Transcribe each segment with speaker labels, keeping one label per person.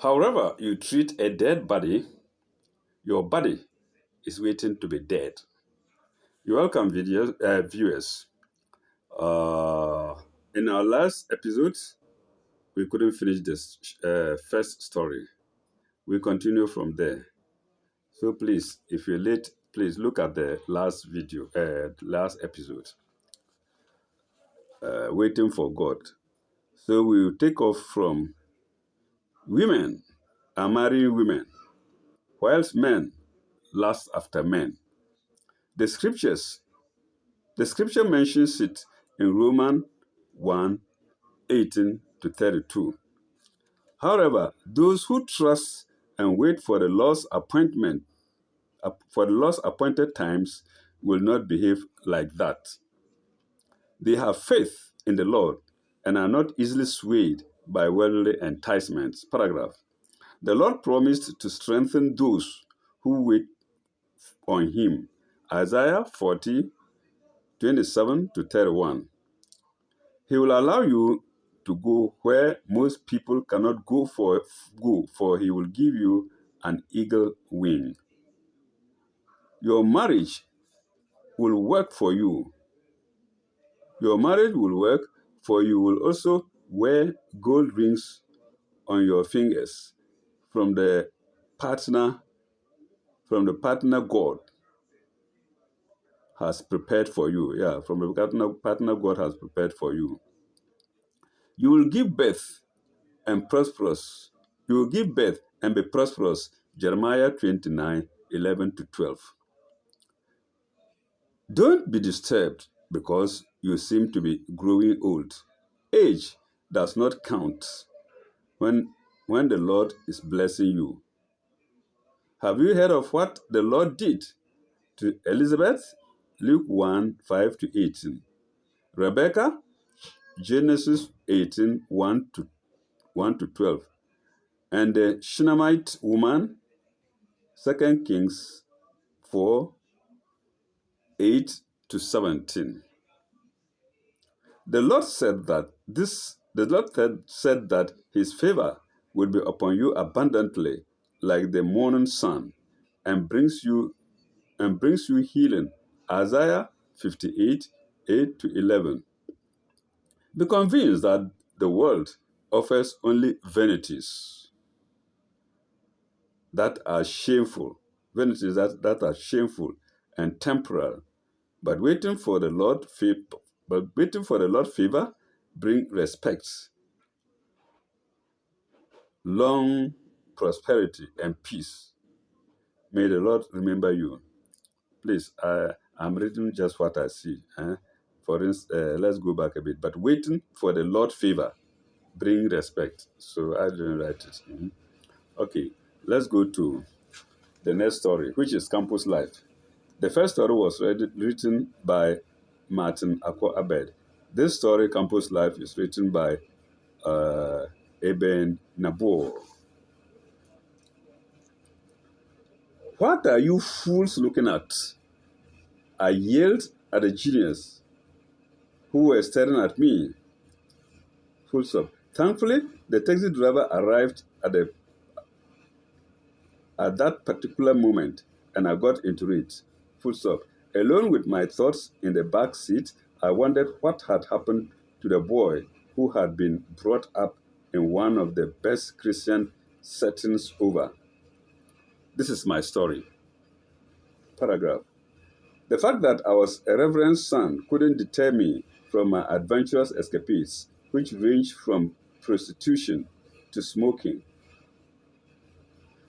Speaker 1: However you treat a dead body, your body is waiting to be dead. You're welcome, viewers. Uh, in our last episode, we couldn't finish this first story. We continue from there. So please, if you're late, please look at the last video, last episode, Waiting for God. So we will take off from women are marrying women, whilst men lust after men. The scriptures, the scripture mentions it in Romans 1:18-32. However, those who trust and wait for the Lord's appointed times will not behave like that. They have faith in the Lord and are not easily swayed by worldly enticements. Paragraph. The Lord promised to strengthen those who wait on him. Isaiah 40:27-31. He will allow you to go where most people cannot go, for he will give you an eagle wing. Your marriage will work for you. Your marriage will work, for you will also wear gold rings on your fingers from the partner God has prepared for you. Yeah, from the partner God has prepared for you. You will give birth and prosperous. You will give birth and be prosperous. Jeremiah 29:11-12. Don't be disturbed because you seem to be growing old. Age does not count when the Lord is blessing you. Have you heard of what the Lord did to Elizabeth? Luke 1:5-18. Rebecca, Genesis 18:1-12. And the Shunammite woman, 2 Kings 4:8-17. The Lord said that his favor would be upon you abundantly, like the morning sun, and brings you healing. Isaiah 58:8-11. Be convinced that the world offers only vanities that are shameful, that are shameful and temporal. But waiting for the Lord favor bring respect, long prosperity and peace. May the Lord remember you. Please, I'm reading just what I see. For instance, let's go back a bit. But waiting for the Lord favor bring respect. So I didn't write it. Okay, let's go to the next story, which is Campus Life. The first story was written by Martin Akwa Abed. This story, Campus Life, is written by Eben Nabor. What are you fools looking at? I yelled at the genius who were staring at me. Full stop. Thankfully, the taxi driver arrived at that particular moment, and I got into it. Full stop. Alone with my thoughts in the back seat, I wondered what had happened to the boy who had been brought up in one of the best Christian settings over. This is my story. Paragraph. The fact that I was a reverend's son couldn't deter me from my adventurous escapades, which ranged from prostitution to smoking.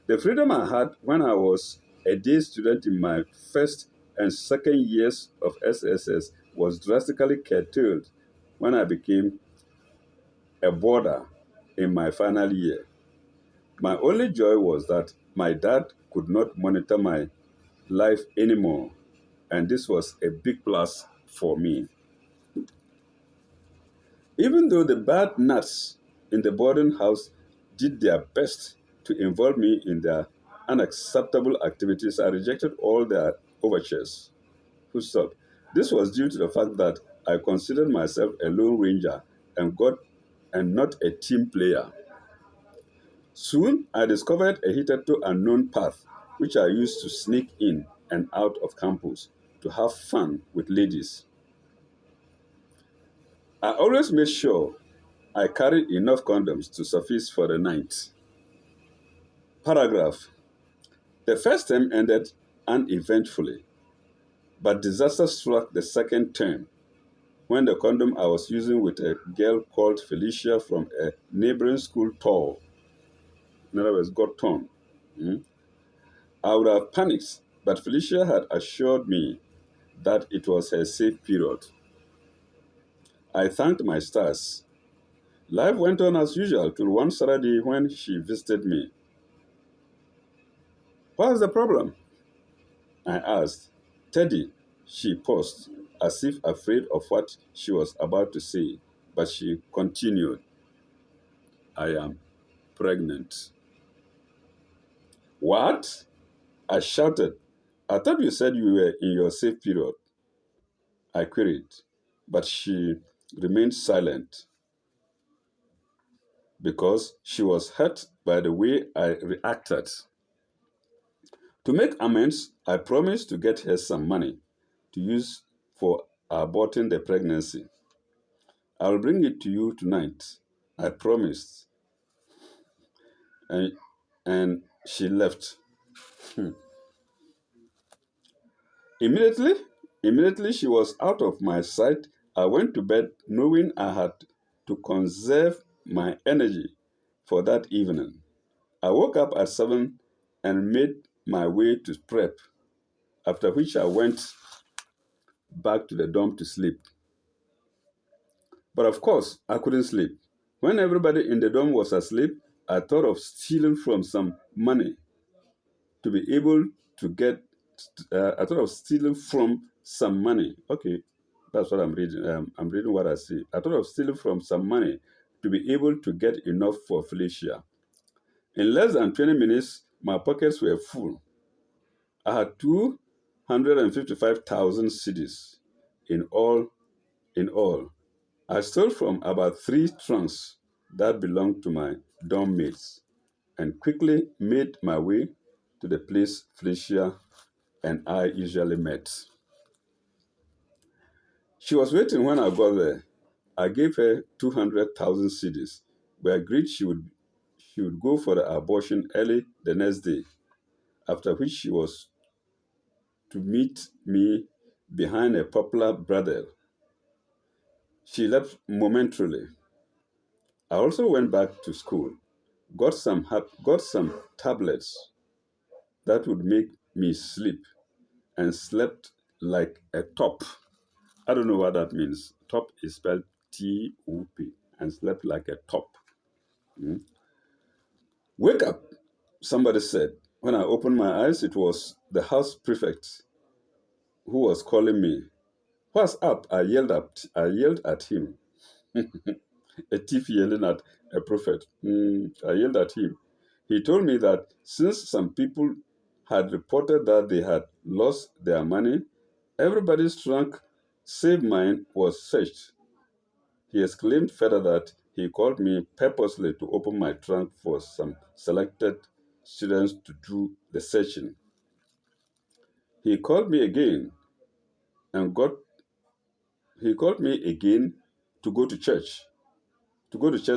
Speaker 1: The freedom I had when I was a day student in my first and second years of SSS was drastically curtailed when I became a boarder in my final year. My only joy was that my dad could not monitor my life anymore, and this was a big plus for me. Even though the bad nuts in the boarding house did their best to involve me in their unacceptable activities, I rejected all their overtures. Full stop. This was due to the fact that I considered myself a lone ranger and not a team player. Soon, I discovered a hitherto unknown path which I used to sneak in and out of campus to have fun with ladies. I always made sure I carried enough condoms to suffice for the night. Paragraph. The first term ended uneventfully, but disaster struck the second term when the condom I was using with a girl called Felicia from a neighboring school tore. In other words, got torn. Mm. I would have panicked, but Felicia had assured me that it was her safe period. I thanked my stars. Life went on as usual till one Saturday when she visited me. What's the problem? I asked. Teddy, she paused, as if afraid of what she was about to say, but she continued, I am pregnant. What? I shouted. I thought you said you were in your safe period. I queried, but she remained silent because she was hurt by the way I reacted. To make amends, I promised to get her some money to use for aborting the pregnancy. I will bring it to you tonight. I promised. And, and she left. Hmm. Immediately, immediately she was out of my sight. I went to bed knowing I had to conserve my energy for that evening. I woke up at 7 and made my way to prep, after which I went back to the dorm to sleep. But of course, I couldn't sleep. When everybody in the dorm was asleep, I thought of stealing from some money to be able to get, I thought of stealing from some money. Okay, that's what I'm reading. I'm reading what I see. I thought of stealing from some money to be able to get enough for Felicia. In less than 20 minutes, my pockets were full. I had 255,000 cedis in all. In all, I stole from about 3 trunks that belonged to my dorm mates and quickly made my way to the place Felicia and I usually met. She was waiting when I got there. I gave her 200,000 cedis. We agreed she would go for the abortion early the next day, after which she was to meet me behind a popular brothel. She left momentarily. I also went back to school, got some tablets that would make me sleep, and slept like a top. I don't know what that means. Top is spelled Top, and slept like a top. Mm. Wake up, somebody said. When I opened my eyes, it was the house prefect who was calling me. What's up? I yelled at him. A thief yelling at a prophet. I yelled at him. He told me that since some people had reported that they had lost their money, everybody's trunk, save mine, was searched. He exclaimed further that he called me purposely to open my trunk for some selected students to do the searching. He called me again and got he called me again to go to church,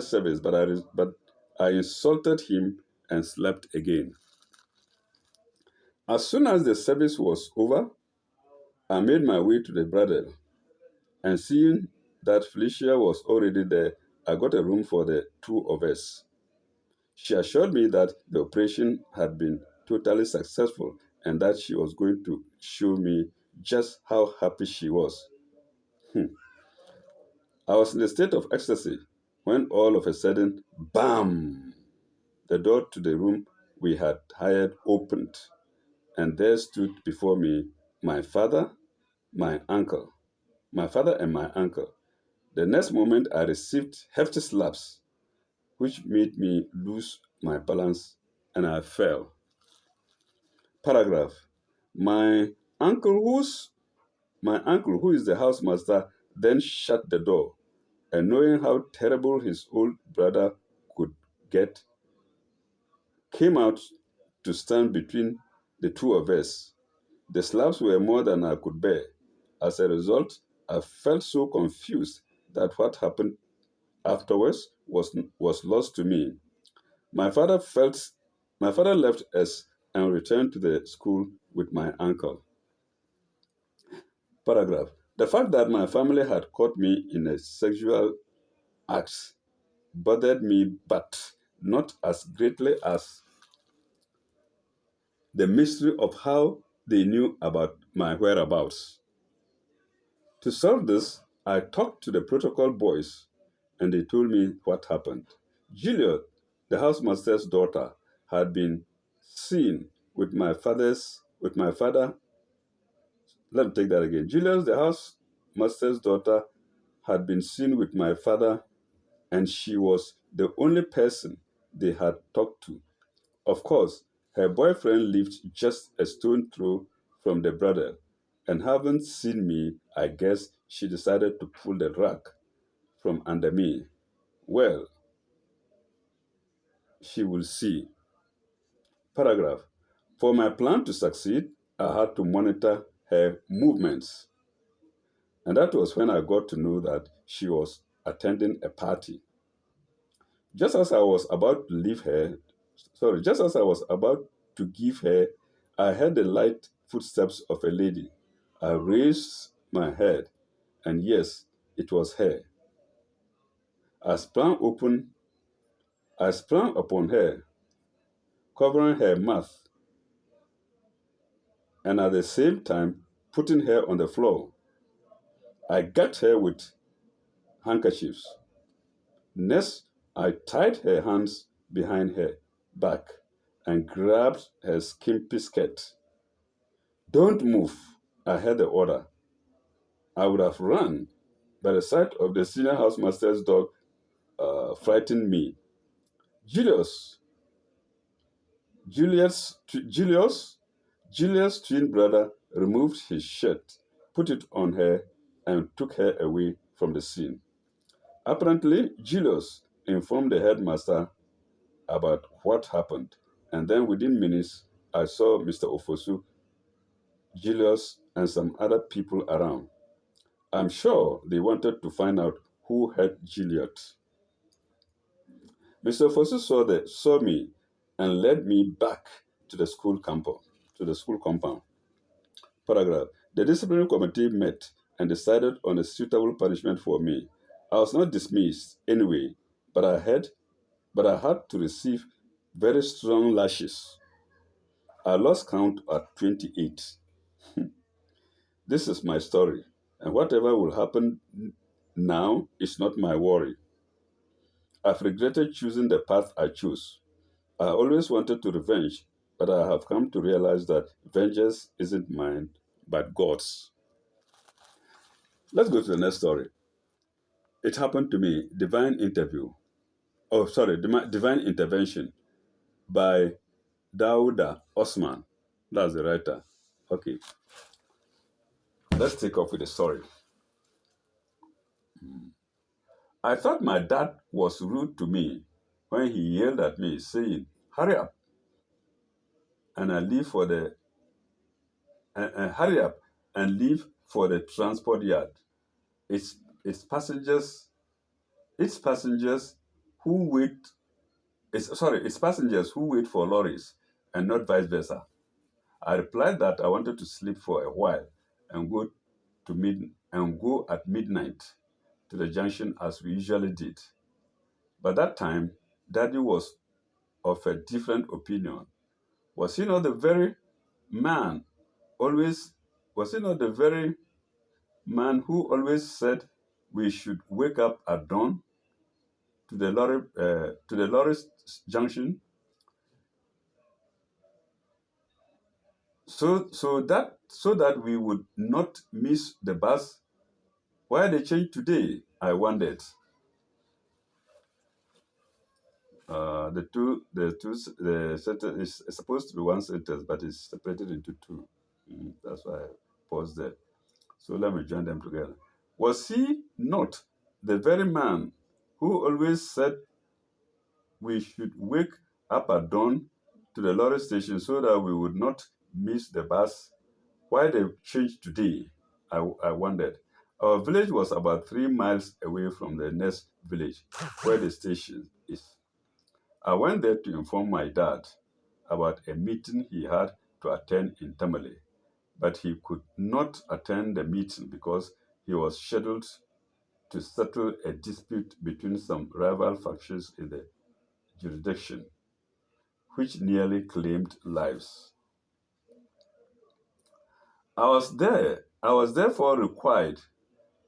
Speaker 1: service, but I insulted him and slept again. As soon as the service was over, I made my way to the brothel, and seeing that Felicia was already there, I got a room for the two of us. She assured me that the operation had been totally successful and that she was going to show me just how happy she was. Hmm. I was in a state of ecstasy when all of a sudden, bam! The door to the room we had hired opened, and there stood before me my father, my uncle, my father and my uncle. The next moment, I received hefty slaps, which made me lose my balance, and I fell. Paragraph. My uncle, who's my uncle, who is the housemaster, then shut the door, and knowing how terrible his old brother could get, came out to stand between the two of us. The slaps were more than I could bear. As a result, I felt so confused that what happened afterwards was lost to me. My father felt my father left us and returned to the school with my uncle. Paragraph. The fact that my family had caught me in a sexual act bothered me, but not as greatly as the mystery of how they knew about my whereabouts. To solve this, I talked to the protocol boys and they told me what happened. Juliet, the housemaster's daughter, had been seen with my father. Let me take that again. Juliet, the housemaster's daughter, had been seen with my father, and she was the only person they had talked to. Of course, her boyfriend lived just a stone throw from the brother, and having seen me, I guess she decided to pull the rug from under me. Well, she will see. Paragraph. For my plan to succeed, I had to monitor her movements. And that was when I got to know that she was attending a party. Just as I was about to leave her, just as I was about to give her, I heard the light footsteps of a lady. I raised my head, and yes, it was her. I sprang open, I sprang upon her, covering her mouth, and at the same time putting her on the floor. I gagged her with handkerchiefs. Next, I tied her hands behind her back and grabbed her skimpy skirt. Don't move, I heard the order. I would have run, but the sight of the senior housemaster's dog frightened me. Julius, Julius, Julius, Julius' twin brother removed his shirt, put it on her, and took her away from the scene. Apparently, Julius informed the headmaster about what happened, and then within minutes, I saw Mr. Ofosu, Julius, and some other people around. I'm sure they wanted to find out who hurt Juliet. Mr. Fosu saw me and led me back to the school compound. Paragraph. The disciplinary committee met and decided on a suitable punishment for me. I was not dismissed anyway, but I had to receive very strong lashes. I lost count at 28. This is my story, and whatever will happen now is not my worry. I've regretted choosing the path I chose. I always wanted to revenge, but I have come to realize that vengeance isn't mine, but God's. Let's go to the next story. It happened to me. Divine intervention by Dauda Osman. That's the writer. Okay, let's take off with the story. I thought my dad was rude to me when he yelled at me, saying, "Hurry up and I leave for the hurry up and leave for the transport yard. It's it's passengers it's passengers who wait it's passengers who wait for lorries and not vice versa." I replied that I wanted to sleep for a while and go at midnight to the junction as we usually did. But that time, Daddy was of a different opinion. Was he not the very man always was he not the very man who always said we should wake up at dawn to the lorry junction so that we would not miss the bus? Why they changed today? I wondered. The sentence is supposed to be one sentence, but it's separated into two. That's why I paused there. So let me join them together. Was he not the very man who always said we should wake up at dawn to the lorry station so that we would not miss the bus. Why they changed today? I wondered. Our village was about 3 miles away from the next village where the station is. I went there to inform my dad about a meeting he had to attend in Tamale, but he could not attend the meeting because he was scheduled to settle a dispute between some rival factions in the jurisdiction, which nearly claimed lives. I was therefore required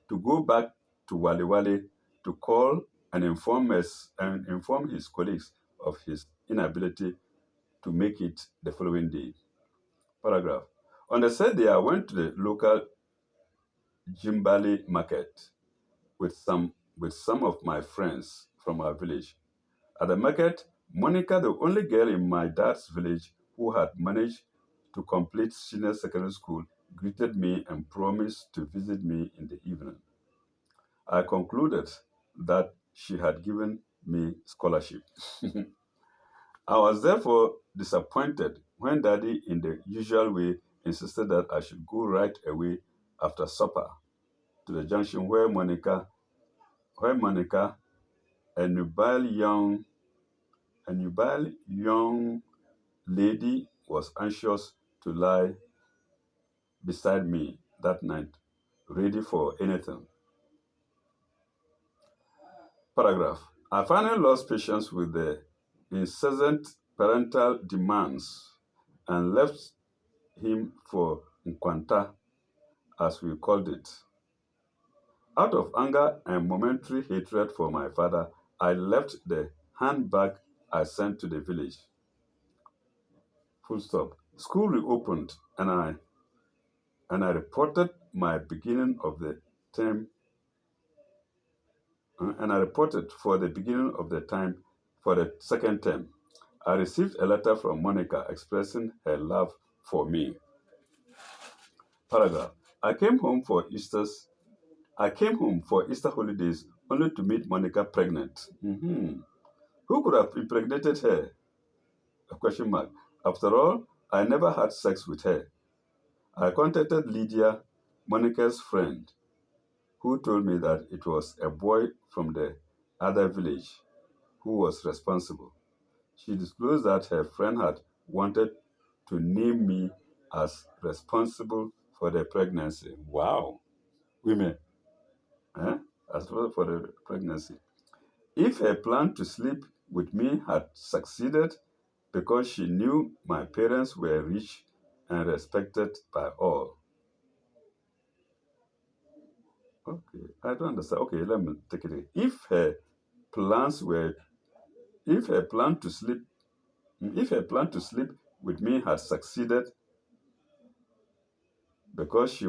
Speaker 1: to go back to Wale Wale to call and inform his colleagues of his inability to make it the following day. Paragraph. On the said day, I went to the local Jimbali market with some of my friends from our village. At the market, Monica, the only girl in my dad's village who had managed to complete senior secondary school, greeted me and promised to visit me in the evening. I concluded that she had given me scholarship. I was therefore disappointed when Daddy, in the usual way, insisted that I should go right away after supper to the junction where Monica, a nubile young lady, was anxious to lie beside me that night, ready for anything. Paragraph. I finally lost patience with the incessant parental demands and left him for Nkwanta, as we called it. Out of anger and momentary hatred for my father, I left the handbag I sent to the village. Full stop. School reopened, and I reported my beginning of the term, and I reported for the beginning of the time for the second term. I received a letter from Monica expressing her love for me. Paragraph. I came home for Easter holidays only to meet Monica pregnant. Mhm. Who could have impregnated her? A question mark. After all, I never had sex with her. I contacted Lydia, Monica's friend, who told me that it was a boy from the other village who was responsible. She disclosed that her friend had wanted to name me as responsible for the pregnancy. Wow, women, eh? As well for the pregnancy. If her plan to sleep with me had succeeded because she knew my parents were rich and respected by all. Okay, I don't understand. Okay, let me take it. Plans were, if her plan to sleep, if her plan to sleep with me had succeeded because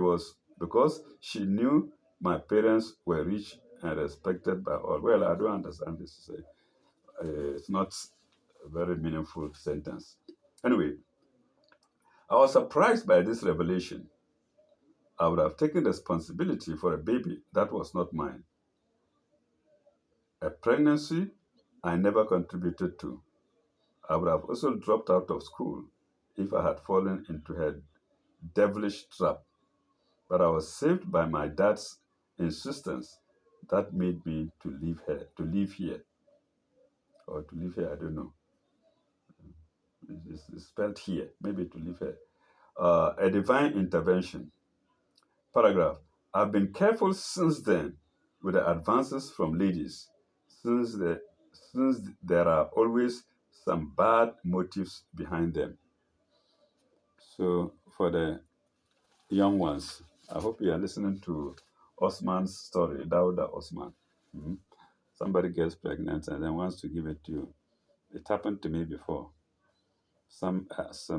Speaker 1: she knew my parents were rich and respected by all. Well, I don't understand this. It's not a very meaningful sentence. Anyway, I was surprised by this revelation. I would have taken responsibility for a baby that was not mine, a pregnancy I never contributed to. I would have also dropped out of school if I had fallen into her devilish trap. But I was saved by my dad's insistence that made me to live here, or to live here, I don't know. It's spelled here, maybe to live here. A divine intervention. Paragraph. I've been careful since then with the advances from ladies, since the since there are always some bad motives behind them. So for the young ones, I hope you are listening to Osman's story, Dauda Osman. Mhm. Somebody gets pregnant and then wants to give it to you. It happened to me before. Some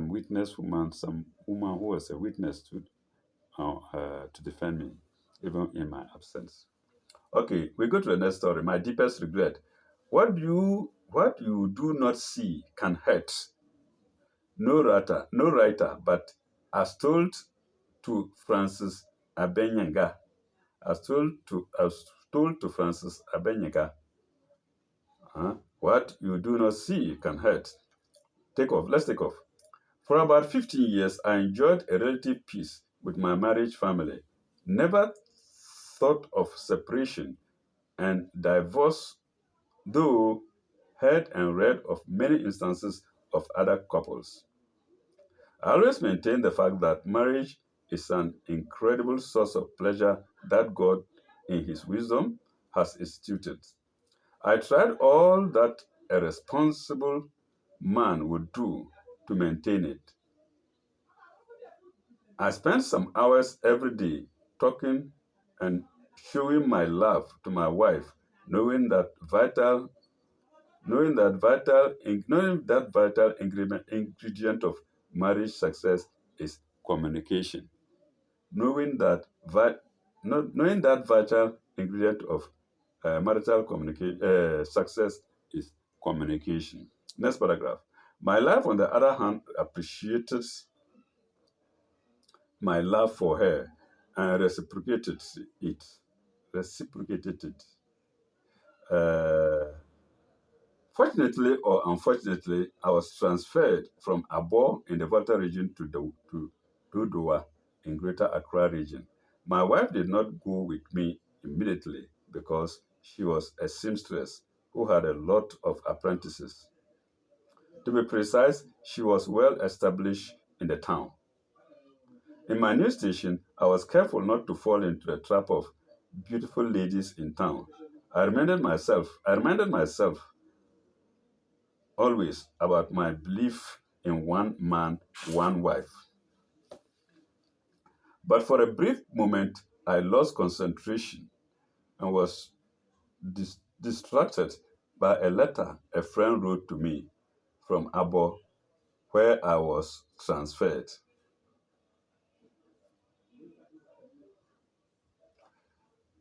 Speaker 1: witness woman, some woman who was a witness to defend me, even in my absence. Okay, we go to the next story. My deepest regret. What you do not see can hurt. No writer, but as told to Francis Abenyaga, as told to Francis Abenyaga, what you do not see can hurt. Take off. Let's take off. For about 15 years, I enjoyed a relative peace with my marriage family. Never thought of separation and divorce, though heard and read of many instances of other couples. I always maintain the fact that marriage is an incredible source of pleasure that God, in His wisdom, has instituted. I tried all that a responsible man would do to maintain it. I spent some hours every day talking and showing my love to my wife, knowing that vital, knowing that vital ingredient of marriage success is communication. Knowing that knowing that vital ingredient of marital communication success is communication. Next paragraph. My life, on the other hand, appreciated my love for her and it. Reciprocated it. Uh, Fortunately or unfortunately, I was transferred from Abo in the Volta region to Dodowa in Greater Accra region. My wife did not go with me immediately because she was a seamstress who had a lot of apprentices. To be precise, she was well established in the town. In my new station, I was careful not to fall into the trap of beautiful ladies in town. I reminded myself always about my belief in one man, one wife. But for a brief moment, I lost concentration and was distracted by a letter a friend wrote to me from Abo, where I was transferred.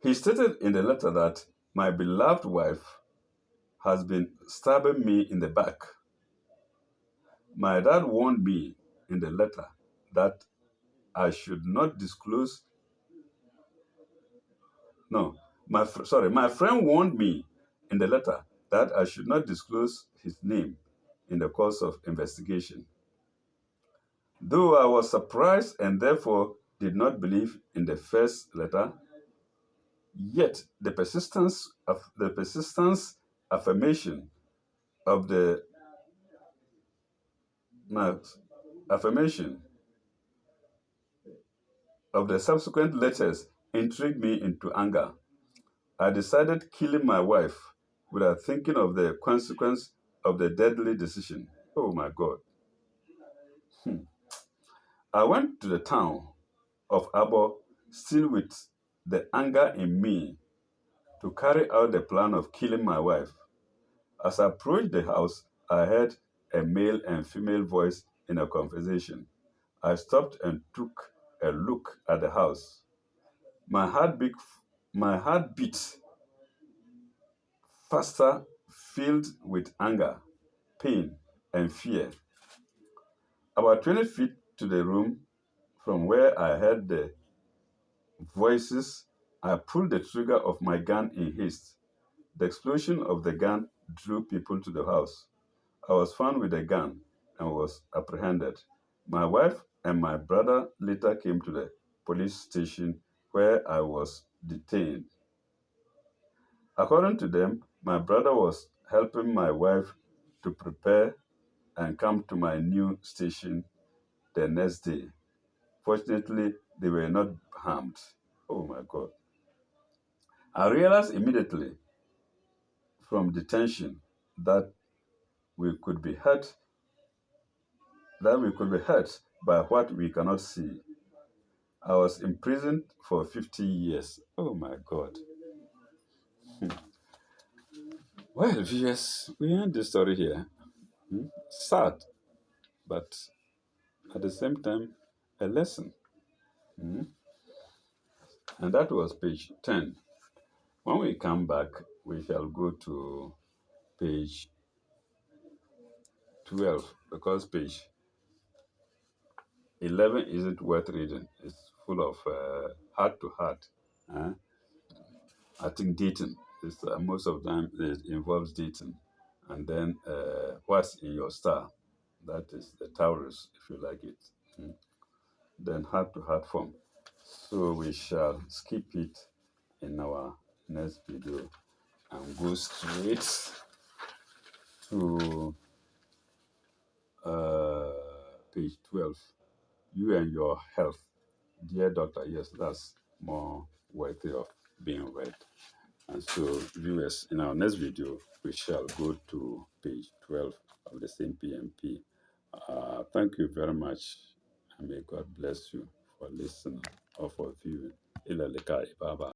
Speaker 1: He stated in the letter that my beloved wife has been stabbing me in the back. My dad warned me in the letter that I should not disclose. No, my friend warned me in the letter that I should not disclose his name in the course of investigation. Though I was surprised and therefore did not believe in the first letter, yet the persistence affirmation of the my affirmation of the subsequent letters intrigued me into anger. I decided killing my wife without thinking of the consequence of the deadly decision. Oh my God. Hmm. I went to the town of Abo, still with the anger in me, to carry out the plan of killing my wife. As I approached the house, I heard a male and female voice in a conversation. I stopped and took a look at the house. My heart beat, my heart beat faster, filled with anger, pain, and fear. About 20 feet to the room from where I heard the voices, I pulled the trigger of my gun in haste. The explosion of the gun drew people to the house. I was found with a gun and was apprehended. My wife and my brother later came to the police station where I was detained. According to them, my brother was helping my wife to prepare and come to my new station the next day. Fortunately, they were not harmed. Oh my God. I realized immediately from detention that we could be hurt, that we could be hurt by what we cannot see. I was imprisoned for 50 years. Oh my God. Well, viewers, we end the story here. Sad, but at the same time, a lesson. And that was page 10. When we come back, we shall go to page 12 because page 11 isn't worth reading. It's full of heart to heart. I think dating is most of the time it involves dating, and then what's in your star. That is the Taurus, if you like it. Mm. Then heart to heart form. So we shall skip it in our next video and go straight to uh, page 12. You and your health. Dear doctor, yes, that's more worthy of being read. And so, viewers, in our next video, we shall go to page 12 of the same PMP. Thank you very much, and may God bless you for listening or for viewing. Ila leka ibaba.